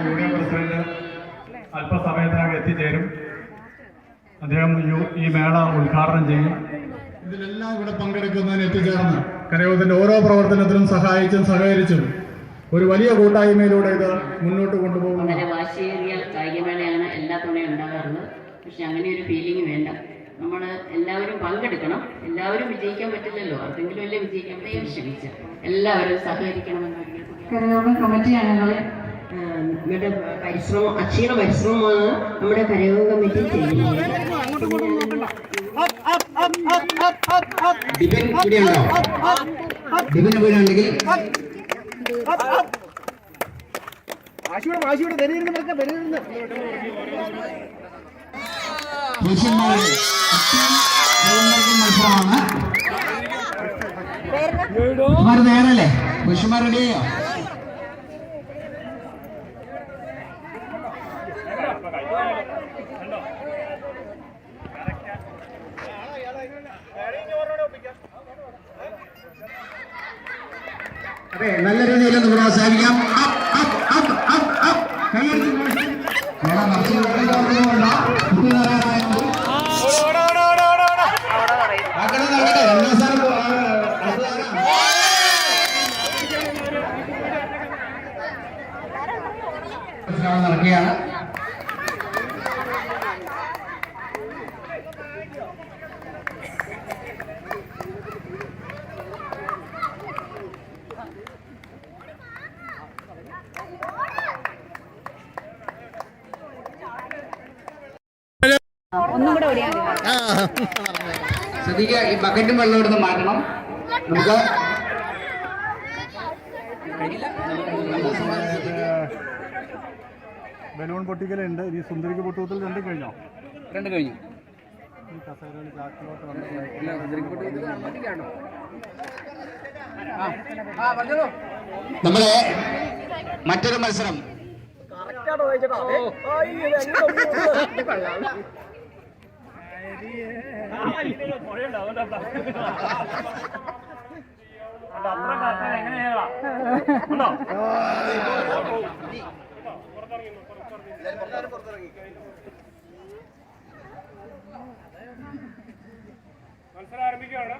Union president അല്പസമയത്തിനകം എത്തിച്ചേരും. അദ്ദേഹം ഈ മേള ഉദ്ഘാടനം ചെയ്യും. ഇതിലെല്ലാം ഇവിടെ പങ്കെടുക്കുന്നതിന് എത്തിച്ചേർന്ന് കരയോഗത്തിന്റെ ഓരോ പ്രവർത്തനത്തിലും സഹായിച്ചും സഹകരിച്ചും ഒരു വലിയ കൂട്ടായ്മയിലൂടെ ഇത് മുന്നോട്ട് കൊണ്ടുപോകും. വളരെ വാശിയേറിയ കായികമേളയാണ് എല്ലാ തവണയും ഉണ്ടാകാറുള്ളത്. പക്ഷെ അങ്ങനെ ഒരു ഫീലിംഗ് വേണ്ട. നമ്മൾ എല്ലാവരും പങ്കെടുക്കണം. എല്ലാവരും വിജയിക്കാൻ പറ്റില്ലല്ലോ, ആർക്കെങ്കിലും അല്ലേ വിജയിക്കാൻ പറ്റും. ശ്രമിച്ച എല്ലാവരും സഹകരിക്കണമെന്ന് കരയോഗ കമ്മിറ്റി അംഗങ്ങളെ നമ്മുടെ പരിശ്രമം, അക്ഷീണ പരിശ്രമമാണ് നമ്മുടെ കരയോഗ കമ്മിറ്റി ചെയ്യുന്നത്. മത്സരമാണ്. നേരല്ലേ പുരുഷന്മാർ റെഡിയോ? അതെ, നല്ല രീതിയിൽ ഒന്ന് പ്രോത്സാഹിക്കാം. നടക്കുകയാണ്. ശ്രദ്ധിക്കുക, ഈ ബക്കറ്റും വെള്ളം ഇവിടുന്ന് മാറ്റണം. നമുക്ക് ബലൂൺ പൊട്ടിക്കലുണ്ട്. ഈ സുന്ദരിക്ക് പൊട്ടുകൂത്തൽ രണ്ടും കഴിഞ്ഞോ? രണ്ട് കഴിഞ്ഞു. നമ്മളെ മറ്റൊരു മത്സരം മത്സരം ആരംഭിക്കുകയാണ്.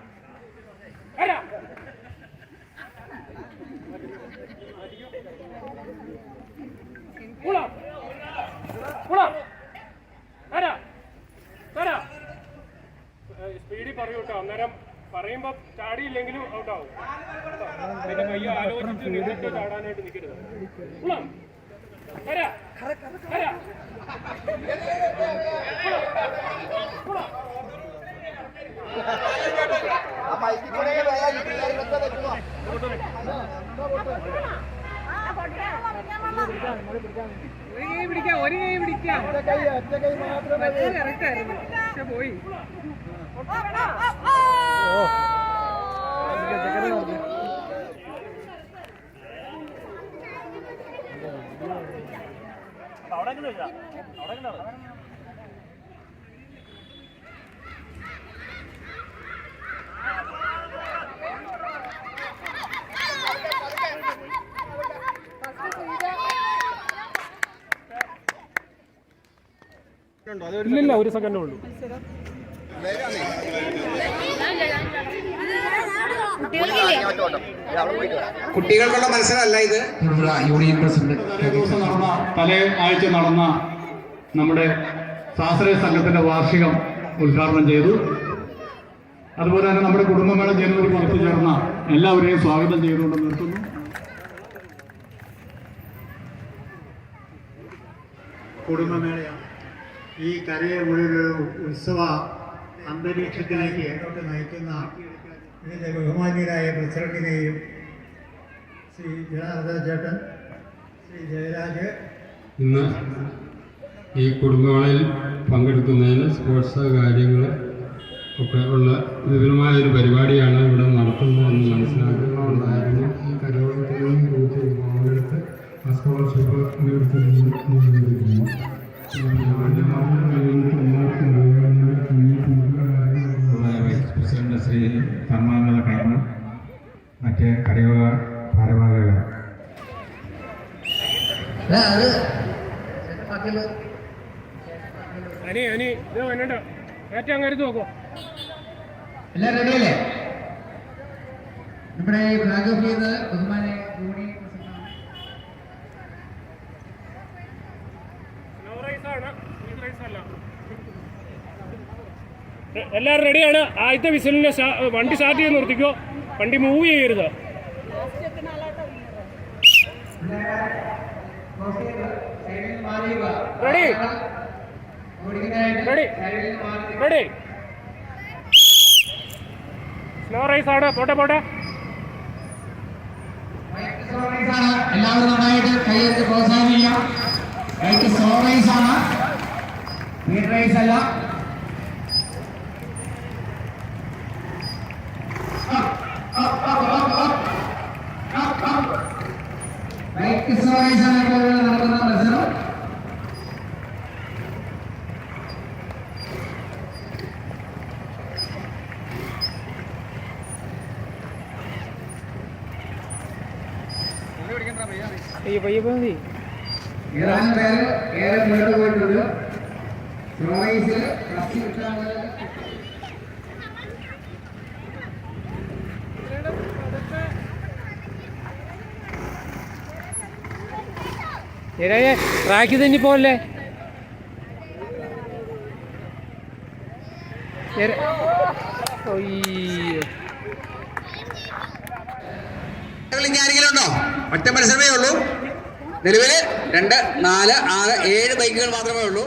സ്പീഡിൽ പറയൂ കേട്ടോ. അന്നേരം പറയുമ്പോ ചാടിയില്ലെങ്കിലും ഔട്ടാവും. പിന്നെ കയ്യ ആലോചിച്ച് വീട്ടിട്ട് ചാടാനായിട്ട് നിൽക്കരുത്. ഒരു കൈ പിടിക്കാം. കറക്റ്റായിരുന്നു, പക്ഷെ പോയി. ഇല്ലില്ല, ഒരു സെക്കൻഡേ ഉള്ളൂ. കുട്ടികൾക്കുള്ള മത്സരമല്ല ഇത്. യൂണിയൻ പ്രസിഡന്റ് തലേ ആഴ്ച നടന്ന നമ്മുടെ സ്വാശ്രയ സംഘത്തിന്റെ വാർഷികം ഉദ്ഘാടനം ചെയ്തു. അതുപോലെ തന്നെ നമ്മുടെ കുടുംബമേള ജനുവരി 10 ചേർന്ന എല്ലാവരെയും സ്വാഗതം ചെയ്തുകൊണ്ട് നിർത്തുന്നു. കുടുംബമേളയാണ് ഈ കരയെ ഒരു ഉത്സവ അന്തരീക്ഷത്തിലേക്ക് നയിക്കുന്ന ഇതിൻ്റെ ബഹുമാന്യരായ പ്രസിഡന്റിനെയും ശ്രീ ജനാർദ്ദൻ ചേട്ടൻ, ശ്രീ ജയരാജ്, ഇന്ന് ഈ കുടുംബങ്ങളിൽ പങ്കെടുക്കുന്നതിന് സ്പോർട്സ് കാര്യങ്ങൾ ഒക്കെ ഉള്ള വിപുലമായൊരു പരിപാടിയാണ് ഇവിടെ നടത്തുന്നതെന്ന് മനസ്സിലാക്കുന്നുണ്ടായിരുന്നു. ഈ കലോത്സവത്തിൽ പങ്കെടുത്ത് ആ സ്കോളർഷിപ്പ് നേടിക്കൊണ്ടിരിക്കുന്നു. വൈസ് പ്രസിഡന്റ് ശ്രീ ധർമാനന്ദ കടന്നു, ഇത് വന്നിട്ട് ഏറ്റവും അങ്ങ് എടുത്ത് നോക്കൂ. എല്ലാം റെഡിയല്ലേ? നമ്മുടെ ഫ്ലാഗ് ഓഫ് ചെയ്യുന്നത് ബഹുമാനെ എല്ലാവരും റെഡിയാണ്. ആദ്യത്തെ വിസിലിന് വണ്ടി സ്റ്റാർട്ട് ചെയ്ത് നിർത്തിക്കോ. വണ്ടി മൂവ് ചെയ്യരുത്. Ready ready ready. Slow race ആണ്. പോട്ടെ പോട്ടെ. എല്ലാവരും നന്നായിട്ട് കൈയ്യെടുത്ത് പ്രോത്സാഹിപ്പിക്കാം. ബൈക്ക് സ്ലോ റൈസ് ആണ്, സ്പീഡ് റൈസ് അല്ല. ബൈക്ക് സ്ലോ റൈസ് ആണ് ഇപ്പോൾ നടക്കുന്ന മത്സരം. ഏതാനും പേര് ഏറെ മുന്നോട്ട് പോയിട്ടുണ്ട്. സ്ലോ റൈസിൽ ഫസ്റ്റ് കിട്ടാനുള്ളത് ട്രാക്ക് തന്നെ പോലെ ഇനി ആരെങ്കിലും ഉണ്ടോ? ഒറ്റ മത്സരമേ ഉള്ളൂ. നിലവിൽ 2, 4, 6, 7 ബൈക്കുകൾ മാത്രമേ ഉള്ളൂ.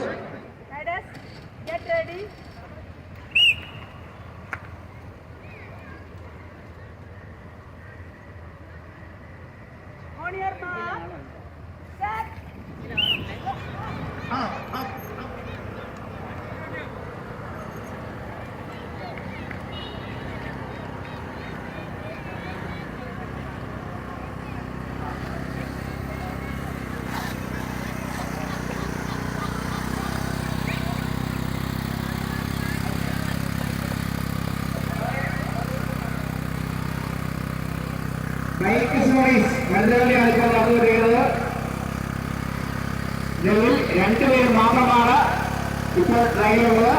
ബൈക്ക് സ്ലോ റൈസ് മത്സരത്തിലാണ് ഇപ്പോൾ നടന്നുകൊണ്ടിരിക്കുന്നത്. ഇതിൽ 2 പേര് മാത്രമാണ് ഇപ്പോൾ ട്രയലുള്ളത്.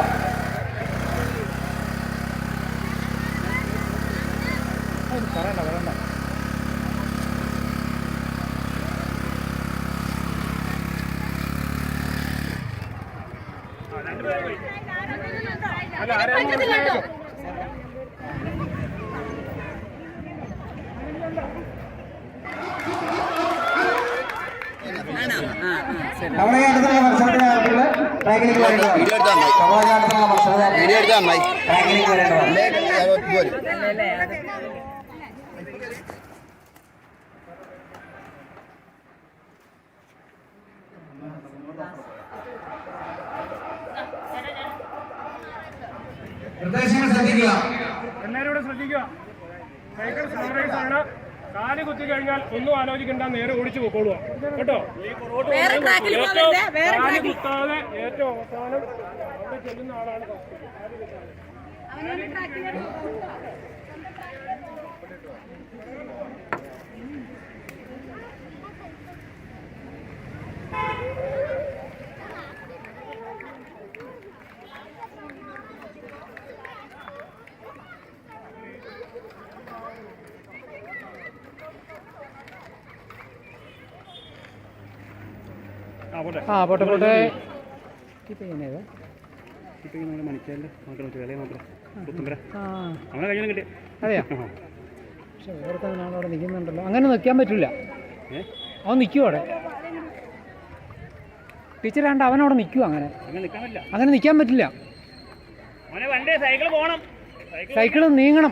നമ്മുടെ അടുത്തുള്ള മത്സരത്തിനായിട്ടുള്ള ട്രാക്കിലേക്ക് വരേണ്ടതാണ്. നമ്മുടെ അടുത്തുള്ള മത്സരത്തിലേക്ക് വരേണ്ടതാണ്. നിർദ്ദേശങ്ങൾ ശ്രദ്ധിക്കുക. എല്ലാവരും ഇവിടെ ശ്രദ്ധിക്കുക. സൈക്കിൾ സ്ലോ റൈസ് ആണ്. കാല് കുത്തി കഴിഞ്ഞാൽ ഒന്നും ആലോചിക്കണ്ട, നേരെ ഓടിച്ചു പോയിക്കോളുക കേട്ടോ. കാല് കുത്താതെ ഏറ്റവും അവസാനം അവിടെ ചെല്ലുന്ന ആളാണ് പോട്ടെ പോട്ടെ. അതെയാ, പക്ഷെ വേറെ അവിടെ നിൽക്കുന്നുണ്ടല്ലോ. അങ്ങനെ നിൽക്കാൻ പറ്റില്ല. അവൻ നിൽക്കും അവിടെ. ടീച്ചർ കണ്ട അവനവിടെ നിൽക്കും. അങ്ങനെ നിൽക്കാൻ പറ്റില്ല. സൈക്കിൾ നീങ്ങണം.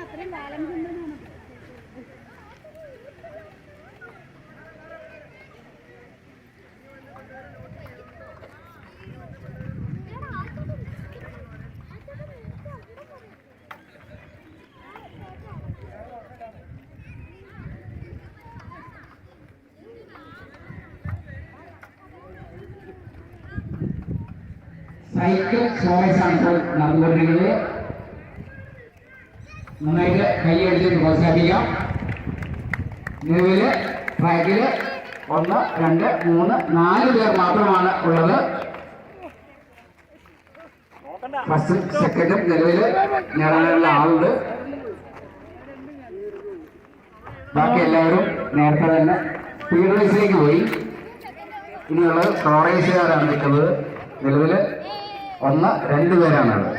അത്രയും ബാലൻസ് ഉണ്ടെന്നാണ്. സൈക്കിൾ സ്ലോറേഴ്സാണ് ഇപ്പോൾ നടന്നുകൊണ്ടിരിക്കുന്നത്. നന്നായിട്ട് കൈയടിച്ച് പ്രോത്സാഹിപ്പിക്കാം. നിലവില് ട്രാക്കില് 1, 2, 3, 4 പേർ മാത്രമാണ് ഉള്ളത്. ഫസ്റ്റും സെക്കൻഡും നിലവില് നേടാനുള്ള ആളുണ്ട്. ബാക്കി എല്ലാവരും നേരത്തെ തന്നെ സ്പീഡ് റേസിലേക്ക് പോയി. ഇനിയുള്ളത് സ്ലോറേസുകാരാണ് നിൽക്കുന്നത്. നിലവില് 1, 2 പേരാണുള്ളത്.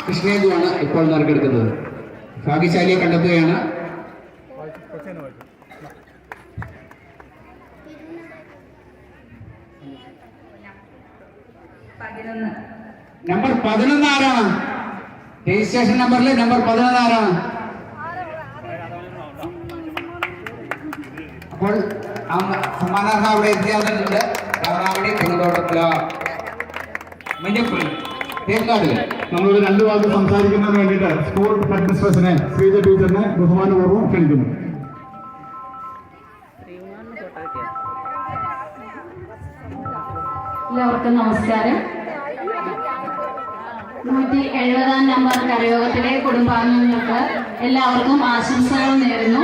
കൃഷ്ണേന്ദുവാണ് ഇപ്പോൾ നറുക്കെടുക്കുന്നത്. ഭാഗ്യശാലിയെ കണ്ടെത്തുകയാണ്. നമ്പർ 11 ആരാണ്? രജിസ്ട്രേഷൻ നമ്പറിൽ നമ്പർ 11 ആരാണ്? അപ്പോൾ സമ്മാനാർഹ അവിടെ എത്തിയാവുന്നുണ്ട്. അവിടെ തെങ്ങോട്ടത്തില മഞ്ഞപ്പുള്ളി തേക്കാടില് നമ്മളൊരു 2 വാക്ക് സംസാരിക്കുന്നതിന് വേണ്ടിയിട്ട് സ്കൂൾ ഹെഡ്മിസ്ട്രസിനെ ശ്രീജ ടീച്ചറിനെ ബഹുമാനപൂർവ്വം ക്ഷണിക്കുന്നു. എല്ലാവർക്കും നമസ്കാരം. 170 നമ്പർ കരയോഗത്തിലെ കുടുംബാംഗങ്ങൾക്ക് എല്ലാവർക്കും ആശംസകൾ നേരുന്നു.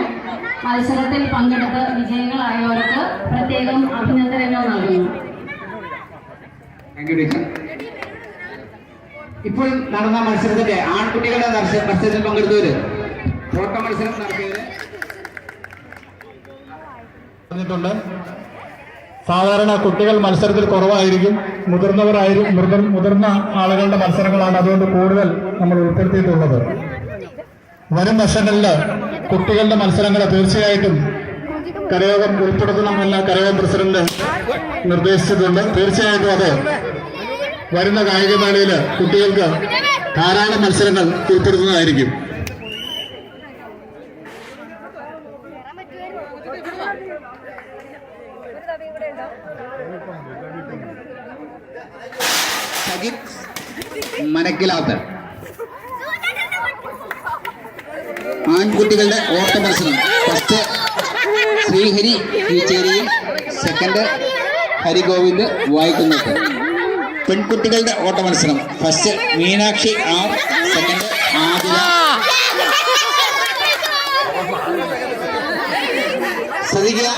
മത്സരത്തിൽ പങ്കെടുത്ത് വിജയികളായവർക്ക് പ്രത്യേകം അഭിനന്ദനങ്ങൾ നൽകുന്നു. ഇപ്പോൾ നടന്ന മത്സരത്തിന്റെ ആൺകുട്ടികളുടെ മത്സരത്തിൽ പങ്കെടുത്തവര് ഓട്ട മത്സരം നടത്തിയത് പറഞ്ഞിട്ടുണ്ട്. സാധാരണ കുട്ടികൾ മത്സരത്തിൽ കുറവായിരിക്കും, മുതിർന്ന ആളുകളുടെ മത്സരങ്ങളാണ് അതുകൊണ്ട് കൂടുതൽ നമ്മൾ ഉൾപ്പെടുത്തിയിട്ടുള്ളത്. വരും വർഷങ്ങളിൽ കുട്ടികളുടെ മത്സരങ്ങൾ തീർച്ചയായിട്ടും കരയോഗം ഉൾപ്പെടുത്തണമെന്ന് കരയോഗം പ്രസിഡന്റ് നിർദ്ദേശിച്ചിട്ടുണ്ട്. തീർച്ചയായിട്ടും അത് വരുന്ന കായികമേളയിൽ കുട്ടികൾക്ക് ധാരാളം മത്സരങ്ങൾ ഉൾപ്പെടുത്തുന്നതായിരിക്കും. മനക്കിലാത്ത ആൺകുട്ടികളുടെ ഓട്ട മത്സരം. ഫസ്റ്റ് ശ്രീഹരി കീച്ചേരിയും സെക്കൻഡ് ഹരിഗോവിന്ദ് വായിക്കുന്നത്. പെൺകുട്ടികളുടെ ഓട്ട മത്സരം. First Meenakshi R, second Adila. ശ്രദ്ധിക്കുക.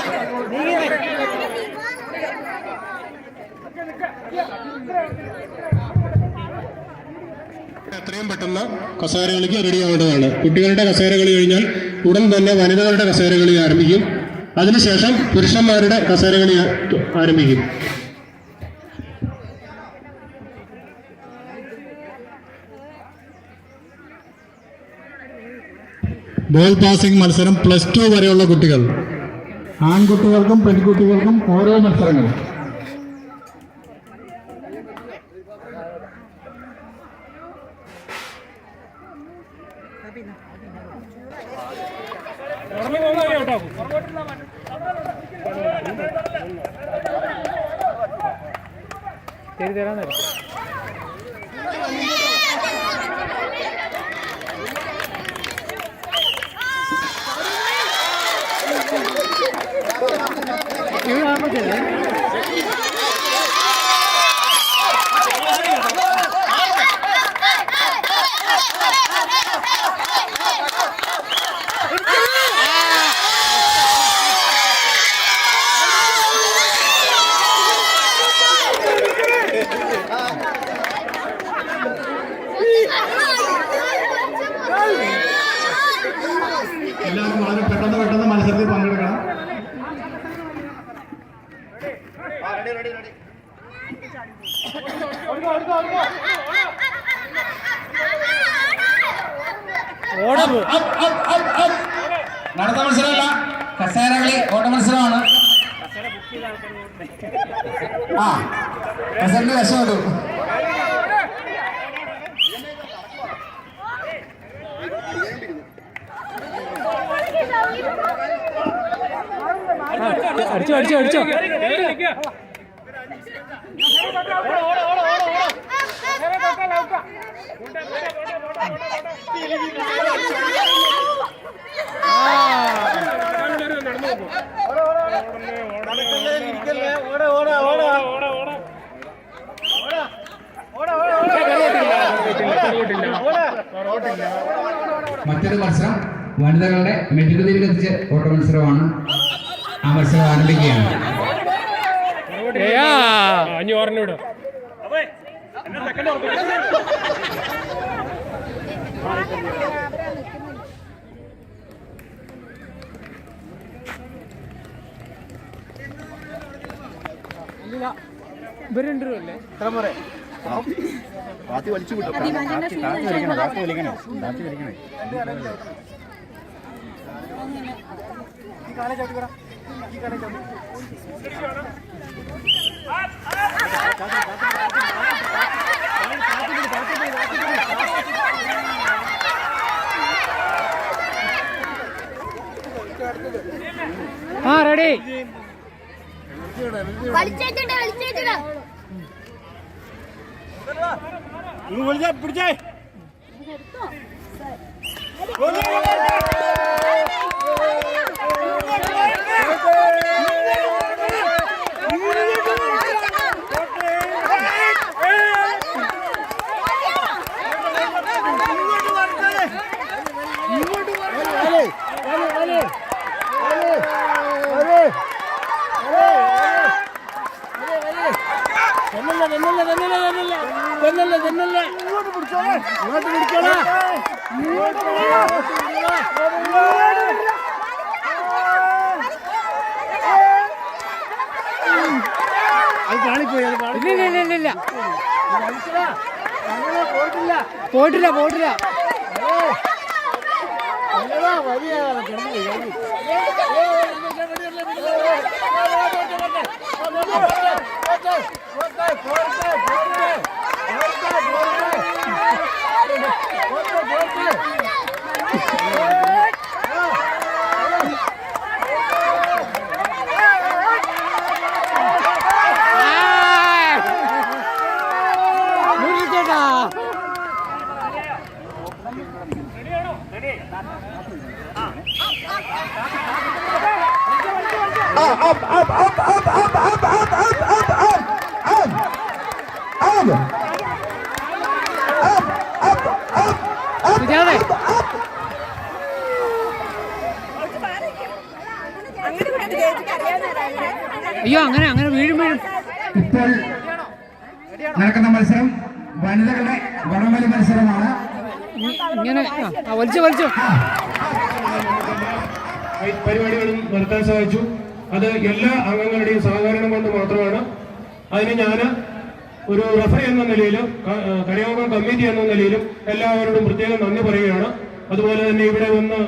എത്രയും പെട്ടെന്ന് കസേരകളിക്ക് റെഡിയാവേണ്ടതാണ്. കുട്ടികളുടെ കസേരകളി കഴിഞ്ഞാൽ ഉടൻ തന്നെ വനിതകളുടെ കസേരകളി ആരംഭിക്കും. അതിനുശേഷം പുരുഷന്മാരുടെ കസേരകളി ആരംഭിക്കും. ബോൾ പാസിംഗ് മത്സരം +2 വരെയുള്ള കുട്ടികൾ. ആൺകുട്ടികൾക്കും പെൺകുട്ടികൾക്കും ഓരോ മത്സരങ്ങൾ. എല്ലാവരും വളരെ പെട്ടെന്ന് മത്സരത്തിൽ പങ്കെടുക്കണം. നടത്ത മത്സരമല്ല, കസേര കളി ഓട്ട മത്സരമാണ്. ആ കസേരന്റെ രക്ഷപ്പെട്ടു. അടിച്ചോ മറ്റൊരു മത്സരം വനിതകളുടെ മെഡിക്കൽ എത്തിച്ച് ഓട്ട മത്സരമാണ്. ആ മത്സരം ആരംഭിക്കുകയാണ്. ഇവരുണ്ടല്ലേ വലിച്ചു വിട്ടു. ആ റെഡി. പിടിച്ചേ പോയിട്ടില്ല അയ്യോ അങ്ങനെ വീഴും. ഇപ്പോൾ നടക്കുന്ന മത്സരം വനിതകളുടെ വടംവലി മത്സരമാണ്. ഇങ്ങനെ വലിച്ചു പരിപാടികളും നടത്താൻ സാധിച്ചു. അത് എല്ലാ അംഗങ്ങളുടെയും സഹകരണം കൊണ്ട് മാത്രമാണ്. അതിന് ഞാൻ ഒരു റഫറി എന്ന നിലയിലും കരയോഗം കമ്മിറ്റി എന്ന നിലയിലും എല്ലാവരോടും പ്രത്യേകം നന്ദി പറയുകയാണ്. അതുപോലെ തന്നെ ഇവിടെ വന്ന്